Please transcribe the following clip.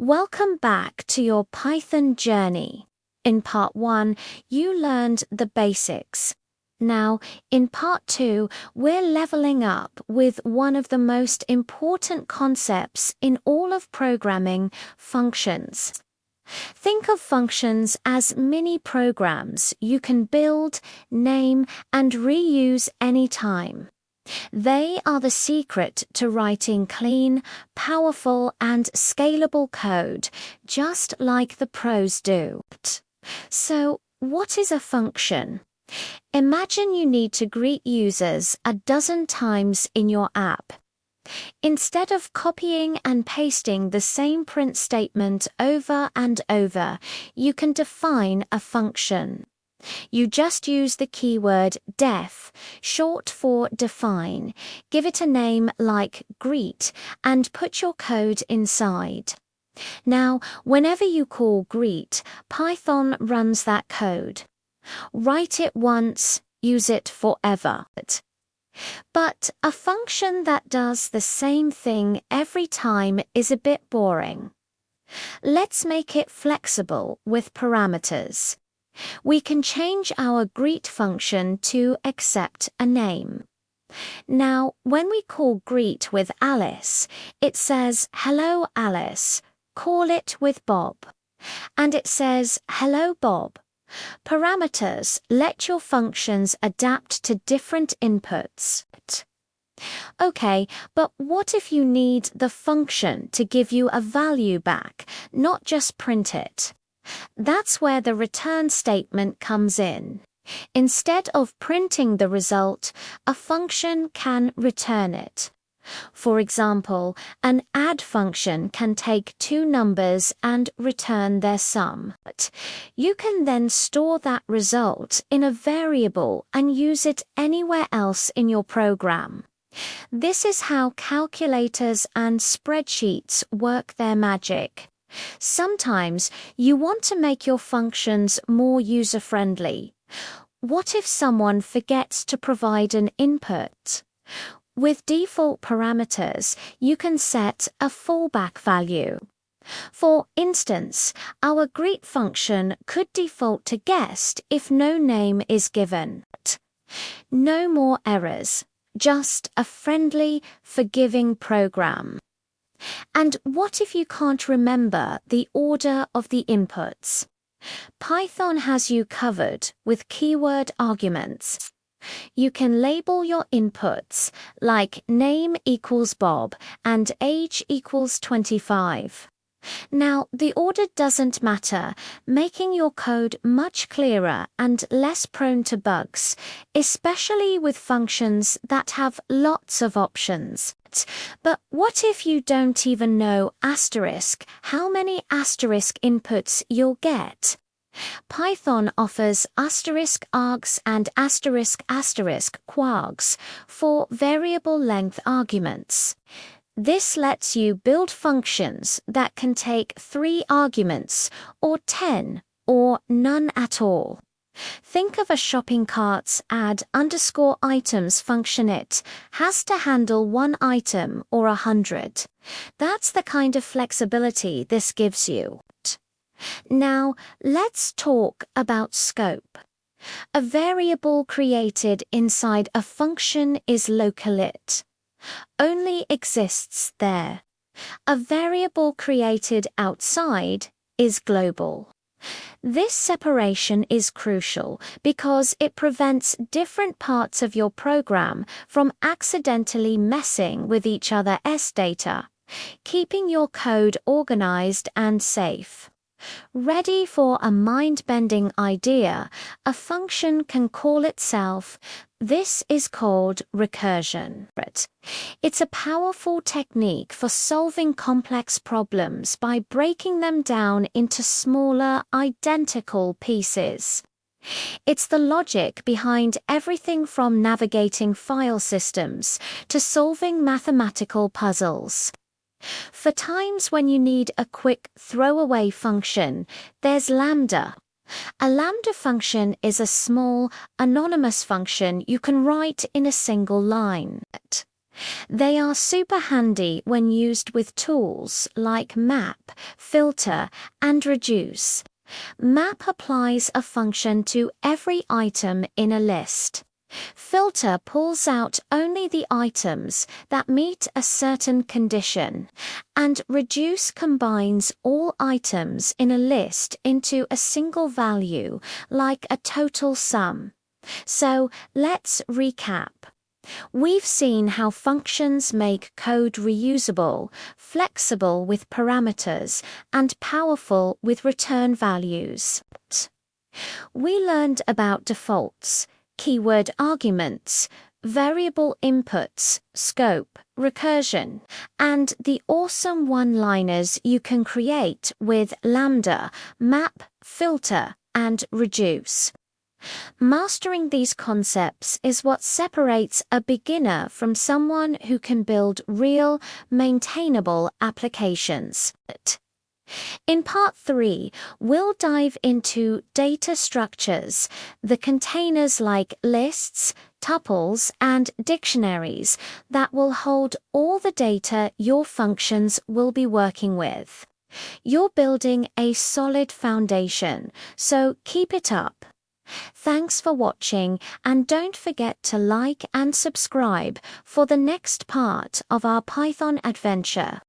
Welcome back to your Python journey. In part 1, you learned the basics. Now, in part 2, we're leveling up with one of the most important concepts in all of programming, functions. Think of functions as mini programs you can build, name, and reuse anytime. They are the secret to writing clean, powerful, and scalable code, just like the pros do. So, what is a function? Imagine you need to greet users a dozen times in your app. Instead of copying and pasting the same print statement over and over, you can define a function. You just use the keyword def, short for define, give it a name like greet, and put your code inside. Now, whenever you call greet, Python runs that code. Write it once, use it forever. But a function that does the same thing every time is a bit boring. Let's make it flexible with parameters. We can change our greet function to accept a name. Now, when we call greet with Alice, it says, "Hello, Alice. Call it with Bob." And it says, "Hello, Bob." Parameters let your functions adapt to different inputs. Okay, but what if you need the function to give you a value back, not just print it? That's where the return statement comes in. Instead of printing the result, a function can return it. For example, an add function can take two numbers and return their sum. You can then store that result in a variable and use it anywhere else in your program. This is how calculators and spreadsheets work their magic. Sometimes you want to make your functions more user-friendly. What if someone forgets to provide an input? With default parameters, you can set a fallback value. For instance, our greet function could default to guest if no name is given. No more errors, just a friendly, forgiving program. And what if you can't remember the order of the inputs? Python has you covered with keyword arguments. You can label your inputs like name equals Bob and age equals 25. Now, the order doesn't matter, making your code much clearer and less prone to bugs, especially with functions that have lots of options. But what if you don't even know asterisk how many asterisk inputs you'll get? Python offers asterisk args and asterisk asterisk quargs for variable length arguments. This lets you build functions that can take 3 arguments, or 10, or none at all. Think of a shopping cart's add underscore items function. It has to handle 1 item or 100. That's the kind of flexibility this gives you. Now, let's talk about scope. A variable created inside a function is localit. Only exists there. A variable created outside is global. This separation is crucial because it prevents different parts of your program from accidentally messing with each other's data, keeping your code organized and safe. Ready for a mind-bending idea? A function can call itself. This is called recursion. It's a powerful technique for solving complex problems by breaking them down into smaller, identical pieces. It's the logic behind everything from navigating file systems to solving mathematical puzzles. For times when you need a quick throwaway function, there's lambda. A lambda function is a small, anonymous function you can write in a single line. They are super handy when used with tools like map, filter, and reduce. Map applies a function to every item in a list. Filter pulls out only the items that meet a certain condition, and reduce combines all items in a list into a single value, like a total sum. So let's recap. We've seen how functions make code reusable, flexible with parameters, and powerful with return values. We learned about defaults, keyword arguments, variable inputs, scope, recursion, and the awesome one-liners you can create with Lambda, map, filter, and reduce. Mastering these concepts is what separates a beginner from someone who can build real, maintainable applications. In Part 3, we'll dive into data structures, the containers like lists, tuples, and dictionaries that will hold all the data your functions will be working with. You're building a solid foundation, so keep it up. Thanks for watching, and don't forget to like and subscribe for the next part of our Python adventure.